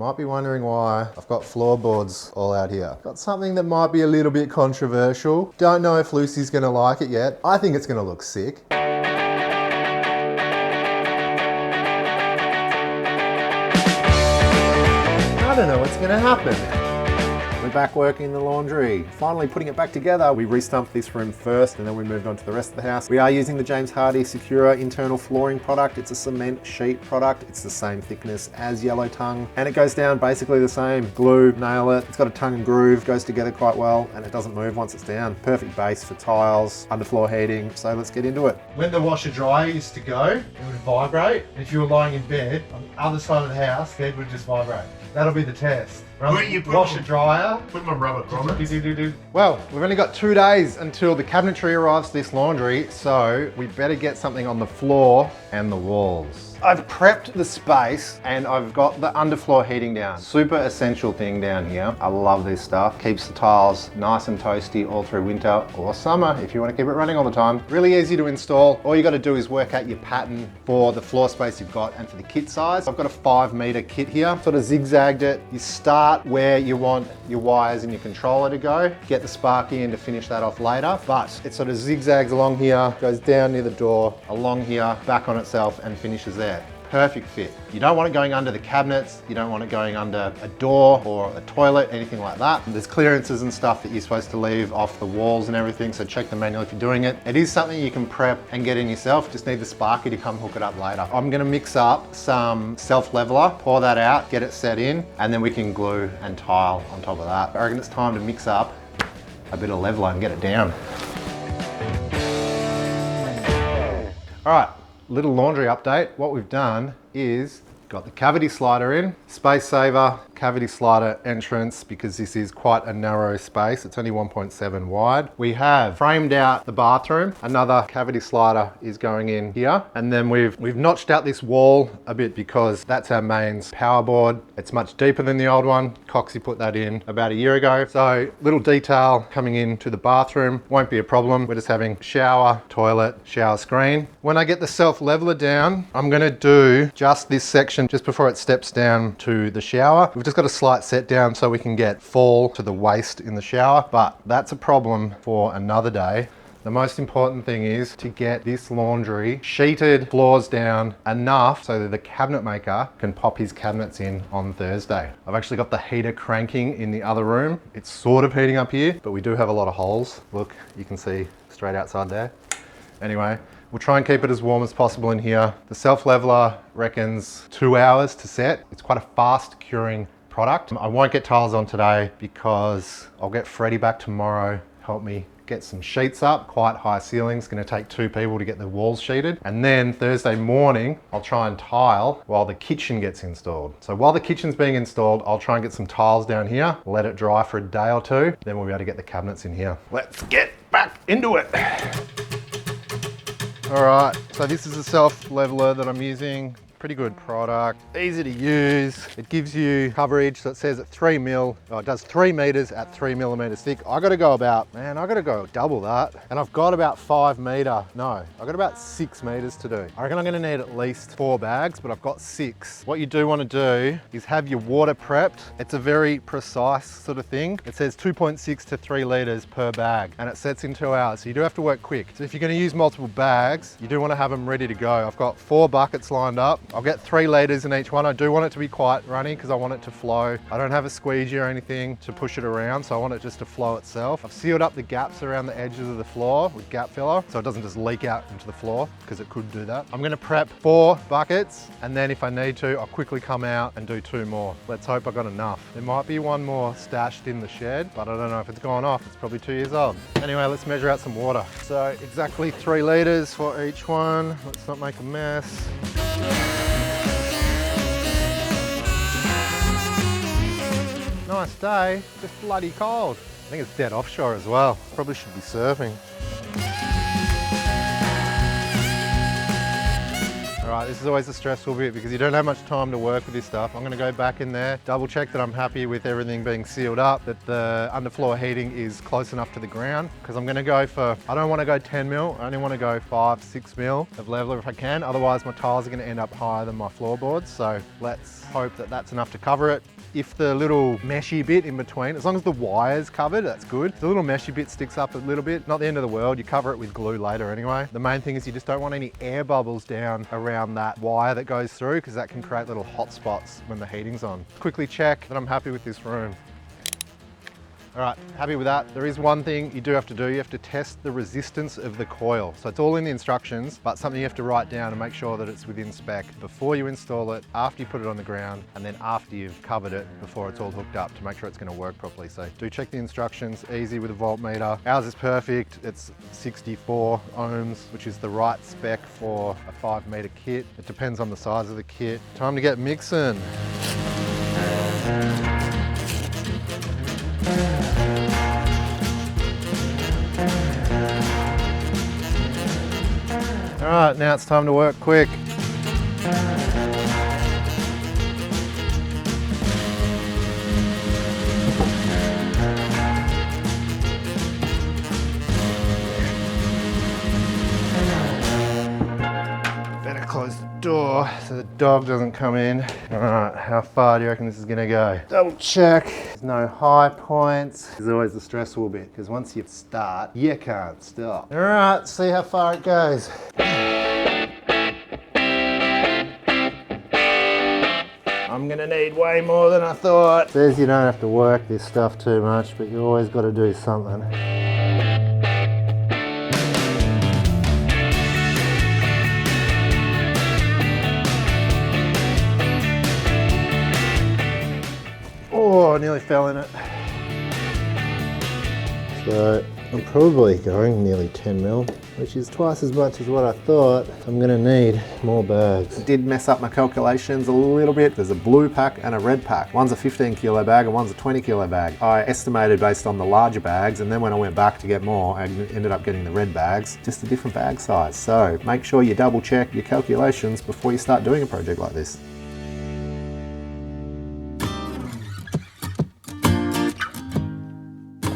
might be wondering why I've got floorboards all out here. Got something that might be a little bit controversial. Don't know if Lucy's gonna like it yet. I think it's gonna look sick. I don't know what's gonna happen. We're back working in the laundry. Finally putting it back together. We re-stumped this room first and then we moved on to the rest of the house. We are using the James Hardie Secura internal flooring product. It's a cement sheet product. It's the same thickness as Yellow Tongue and it goes down basically the same. Glue, nail it. It's got a tongue and groove, goes together quite well and it doesn't move once it's down. Perfect base for tiles, underfloor heating. So let's get into it. When the washer dryer used to go, it would vibrate. If you were lying in bed, on the other side of the house, bed would just vibrate. That'll be the test. Where you put washer dryer. Put my rubber grommets. Well, we've only got 2 days until the cabinetry arrives to this laundry, so we better get something on the floor and the walls. I've prepped the space and I've got the underfloor heating down. Super essential thing down here. I love this stuff. Keeps the tiles nice and toasty all through winter or summer if you want to keep it running all the time. Really easy to install. All you got to do is work out your pattern for the floor space you've got and for the kit size. I've got a 5-meter kit here. Sort of zigzagged it. You start where you want your wires and your controller to go. Get the sparky in to finish that off later. But it sort of zigzags along here, goes down near the door, along here, back on itself and finishes there. Perfect fit. You don't want it going under the cabinets, you don't want it going under a door or a toilet, anything like that. There's clearances and stuff that you're supposed to leave off the walls and everything, so check the manual if you're doing it. It is something you can prep and get in yourself, just need the sparky to come hook it up later. I'm gonna mix up some self-leveler, pour that out, get it set in, and then we can glue and tile on top of that. I reckon it's time to mix up a bit of leveler and get it down. All right. Little laundry update. What we've done is got the cavity slider in, space saver, cavity slider entrance, because this is quite a narrow space. It's only 1.7 wide. We have framed out the bathroom. Another cavity slider is going in here. And then we've notched out this wall a bit because that's our mains power board. It's much deeper than the old one. Coxie put that in about a year ago. So little detail coming into the bathroom. Won't be a problem. We're just having shower, toilet, shower screen. When I get the self-leveler down, I'm gonna do just this section just before it steps down to the shower. We've just got a slight set down so we can get fall to the waist in the shower, but that's a problem for another day. The most important thing is to get this laundry sheeted floors down enough so that the cabinet maker can pop his cabinets in on Thursday. I've actually got the heater cranking in the other room. It's sort of heating up here, but we do have a lot of holes. Look, you can see straight outside there. Anyway, we'll try and keep it as warm as possible in here. The self-leveler reckons 2 hours to set. It's quite a fast curing product. I won't get tiles on today because I'll get Freddie back tomorrow, help me get some sheets up, quite high ceilings. Gonna take 2 people to get the walls sheeted. And then Thursday morning, I'll try and tile while the kitchen gets installed. So while the kitchen's being installed, I'll try and get some tiles down here, let it dry for a day or 2, then we'll be able to get the cabinets in here. Let's get back into it. All right, so this is a self-leveler that I'm using. Pretty good product, easy to use. It gives you coverage, so it says at 3 mil, it does 3 meters at 3 millimeters thick. I gotta go double that. And I've got about 5 meter, no, I've got about 6 meters to do. I reckon I'm gonna need at least 4 bags, but I've got 6. What you do wanna do is have your water prepped. It's a very precise sort of thing. It says 2.6 to 3 liters per bag, and it sets in 2 hours, so you do have to work quick. So if you're gonna use multiple bags, you do wanna have them ready to go. I've got 4 buckets lined up. I'll get 3 liters in each one. I do want it to be quite runny because I want it to flow. I don't have a squeegee or anything to push it around, so I want it just to flow itself. I've sealed up the gaps around the edges of the floor with gap filler, so it doesn't just leak out into the floor, because it could do that. I'm gonna prep 4 buckets, and then if I need to, I'll quickly come out and do 2 more. Let's hope I got enough. There might be 1 more stashed in the shed, but I don't know if it's gone off. It's probably 2 years old. Anyway, let's measure out some water. So exactly 3 liters for each one. Let's not make a mess. Nice day, just bloody cold. I think it's dead offshore as well. Probably should be surfing. All Alright, this is always a stressful bit because you don't have much time to work with this stuff. I'm going to go back in there, double check that I'm happy with everything being sealed up, that the underfloor heating is close enough to the ground, because I'm going to go for, I don't want to go 10 mil, I only want to go 5, 6 mil of leveler if I can, otherwise my tiles are going to end up higher than my floorboards, so let's hope that that's enough to cover it. If the little meshy bit in between, as long as the wire's covered, that's good. If the little meshy bit sticks up a little bit, not the end of the world, you cover it with glue later anyway. The main thing is you just don't want any air bubbles down around that wire that goes through, because that can create little hot spots when the heating's on. Quickly check that I'm happy with this room. All right, happy with that. There is one thing you do have to do. You have to test the resistance of the coil. So it's all in the instructions, but something you have to write down and make sure that it's within spec before you install it, after you put it on the ground, and then after you've covered it before it's all hooked up to make sure it's gonna work properly. So do check the instructions, easy with a voltmeter. Ours is perfect. It's 64 ohms, which is the right spec for a 5 meter kit. It depends on the size of the kit. Time to get mixing. All right, now it's time to work quick. Better close the door so the dog doesn't come in. All right, how far do you reckon this is gonna go? Double check. There's no high points. There's always the stressful bit, because once you start, you can't stop. All right, see how far it goes. I'm gonna need way more than I thought. Says you don't have to work this stuff too much, but you always gotta do something. Oh, I nearly fell in it. So I'm probably going nearly 10 mil, which is twice as much as what I thought. I'm gonna need more bags. I did mess up my calculations a little bit. There's a blue pack and a red pack. One's a 15 kilo bag and one's a 20 kilo bag. I estimated based on the larger bags, and then when I went back to get more, I ended up getting the red bags, just a different bag size. So make sure you double check your calculations before you start doing a project like this.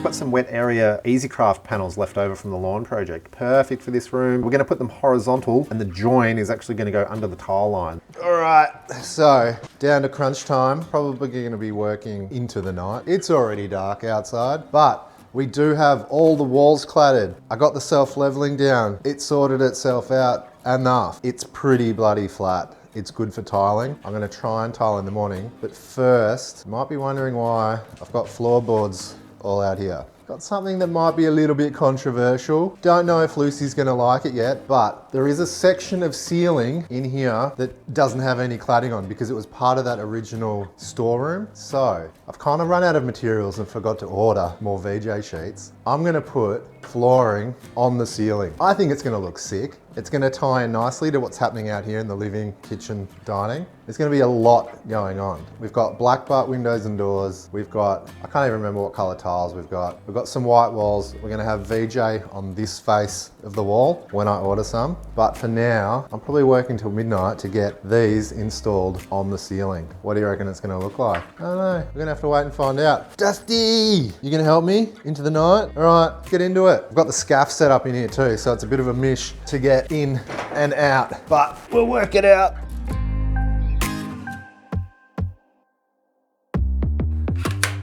Got some wet area EasyCraft panels left over from the lawn project. Perfect for this room. We're going to put them horizontal, and the join is actually going to go under the tile line. All right, so down to crunch time. Probably going to be working into the night. It's already dark outside, but we do have all the walls cladded. I got the self-leveling down. It sorted itself out enough. It's pretty bloody flat. It's good for tiling. I'm going to try and tile in the morning, but first, you might be wondering why I've got floorboards all out here. Got something that might be a little bit controversial. Don't know if Lucy's gonna like it yet, but there is a section of ceiling in here that doesn't have any cladding on because it was part of that original storeroom. So I've kind of run out of materials and forgot to order more VJ sheets. I'm gonna put flooring on the ceiling. I think it's gonna look sick. It's gonna tie in nicely to what's happening out here in the living, kitchen, dining. There's gonna be a lot going on. We've got black butt windows and doors. We've got, I can't even remember what color tiles we've got. We've got some white walls. We're gonna have VJ on this face of the wall when I order some. But for now, I'm probably working till midnight to get these installed on the ceiling. What do you reckon it's gonna look like? I don't know, we're gonna have to wait and find out. Dusty, you gonna help me into the night? All right, let's get into it. I've got the scaff set up in here too, so it's a bit of a mish to get in and out, but we'll work it out.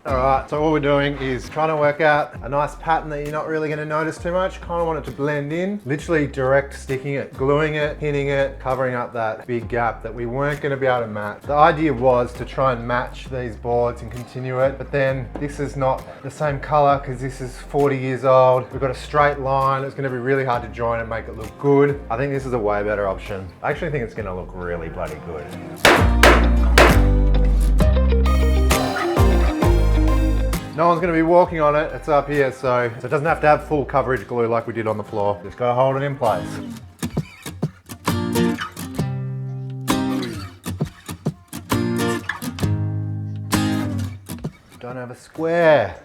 All right, so what we're doing is trying to work out a nice pattern that you're not really gonna notice too much. Kind of want it to blend in. Literally direct sticking it, gluing it, pinning it, covering up that big gap that we weren't gonna be able to match. The idea was to try and match these boards and continue it, but then this is not the same color because this is 40 years old. We've got a straight line. It's gonna be really hard to join and make it look good. I think this is a way better option. I actually think it's gonna look really bloody good. No one's gonna be walking on it, it's up here, so it doesn't have to have full coverage glue like we did on the floor. Just gotta hold it in place. Don't have a square.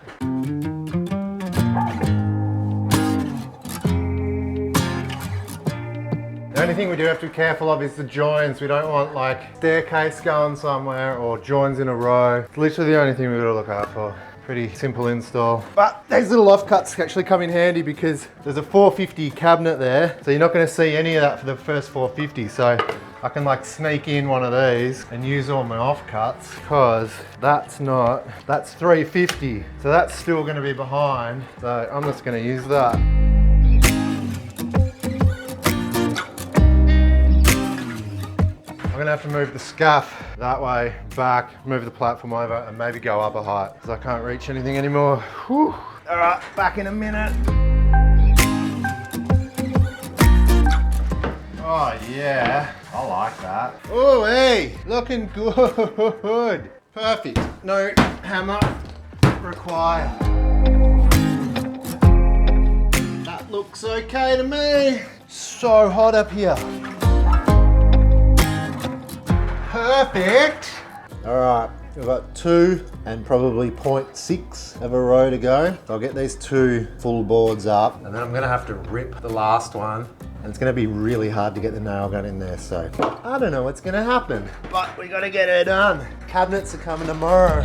The only thing we do have to be careful of is the joins. We don't want like staircase going somewhere or joins in a row. It's literally the only thing we've got to look out for. Pretty simple install. But these little offcuts actually come in handy because there's a 450 cabinet there. So you're not going to see any of that for the first 450. So I can like sneak in one of these and use all my offcuts because that's 350. So that's still going to be behind. So I'm just going to use that. I'm gonna have to move the scuff that way, back, move the platform over, and maybe go up a height because I can't reach anything anymore. Whew. All right, back in a minute. Oh yeah, I like that. Oh hey, looking good. Perfect, no hammer required. That looks okay to me. So hot up here. Perfect. All right, we've got 2 and probably 0.6 of a row to go. So I'll get these 2 full boards up and then I'm gonna have to rip the last one. And it's gonna be really hard to get the nail gun in there. So I don't know what's gonna happen, but we gotta get it done. Cabinets are coming tomorrow.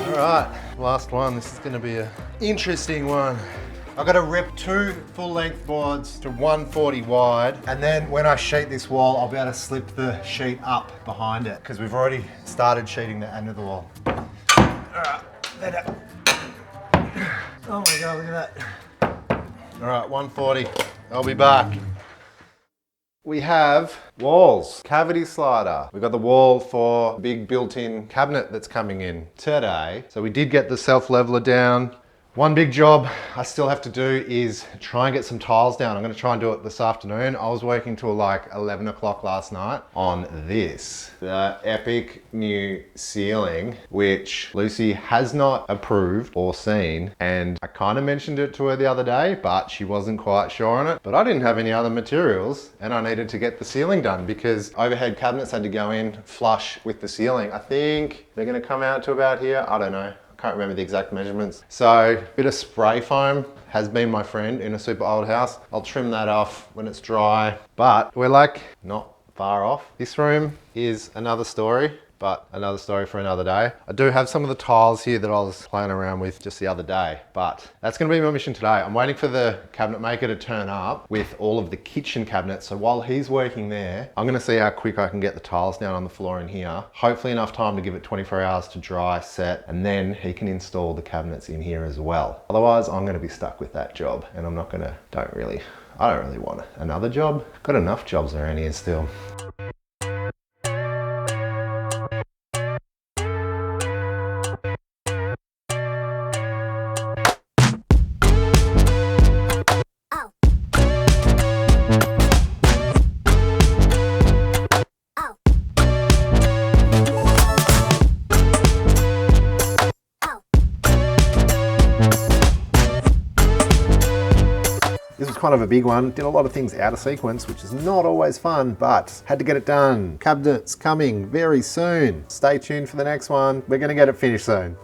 All right, last one. This is gonna be an interesting one. I've got to rip 2 full-length boards to 140 wide, and then when I sheet this wall, I'll be able to slip the sheet up behind it because we've already started sheeting the end of the wall. All right, better. Oh my God, look at that. All right, 140. I'll be back. We have walls, cavity slider. We've got the wall for big built-in cabinet that's coming in today. So we did get the self-leveler down. One big job I still have to do is try and get some tiles down. I'm gonna try and do it this afternoon. I was working till like 11 o'clock last night on this, the epic new ceiling, which Lucy has not approved or seen. And I kind of mentioned it to her the other day, but she wasn't quite sure on it. But I didn't have any other materials and I needed to get the ceiling done because overhead cabinets had to go in flush with the ceiling. I think they're gonna come out to about here. I don't know. Can't remember the exact measurements. So a bit of spray foam has been my friend in a super old house. I'll trim that off when it's dry, but we're like not far off. This room is another story, but another story for another day. I do have some of the tiles here that I was playing around with just the other day, but that's gonna be my mission today. I'm waiting for the cabinet maker to turn up with all of the kitchen cabinets. So while he's working there, I'm gonna see how quick I can get the tiles down on the floor in here. Hopefully enough time to give it 24 hours to dry, set, and then he can install the cabinets in here as well. Otherwise, I'm gonna be stuck with that job and I don't really want another job. Got enough jobs around here still. This was kind of a big one. Did a lot of things out of sequence, which is not always fun, but had to get it done. Cabinets coming very soon. Stay tuned for the next one. We're gonna get it finished soon.